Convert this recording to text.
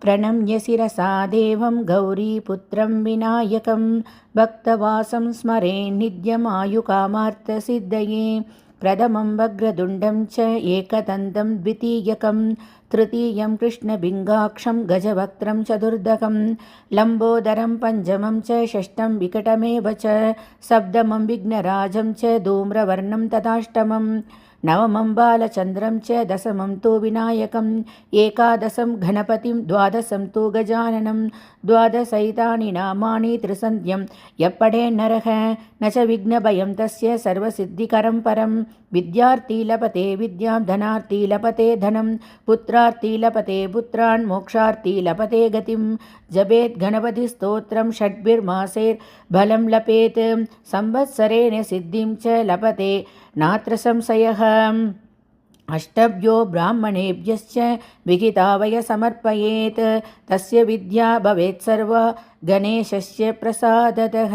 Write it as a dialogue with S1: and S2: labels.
S1: प्रणम्य शिरसा देवं गौरीपुत्रं विनायकं भक्तवासं स्मरेन्नित्यमायुकामार्थसिद्धये प्रथमं वक्रतुण्डं च एकदन्तं द्वितीयकं तृतीयं कृष्णबिङ्गाक्षं गजवक्त्रं चतुर्दकं लम्बोदरं पञ्चमं च षष्ठं विकटमेव च सप्तमं विघ्नराजं च धूम्रवर्णं तथाष्टमं नवमं बालचन्द्रं च दशमं तु विनायकम् एकादशं गणपतिं द्वादशं तु गजाननं द्वादशैतानि नामानि त्रिसन्ध्यं यप्पडे नरः न च विघ्नभयं तस्य सर्वसिद्धिकरं परं विद्यार्थी लभते विद्यां धनार्थी लभते धनं पुत्रार्थी लभते पुत्रान् मोक्षार्थी लभते गतिं जपेत् गणपतिस्तोत्रं षड्भिर्मासैर्बलं लपेत् संवत्सरेण सिद्धिं च लभते नात्र संशयः अष्टभ्यो ब्राह्मणेभ्यश्च विहिता वय समर्पयेत् तस्य विद्या भवेत् सर्वा गणेशस्य प्रसादतः।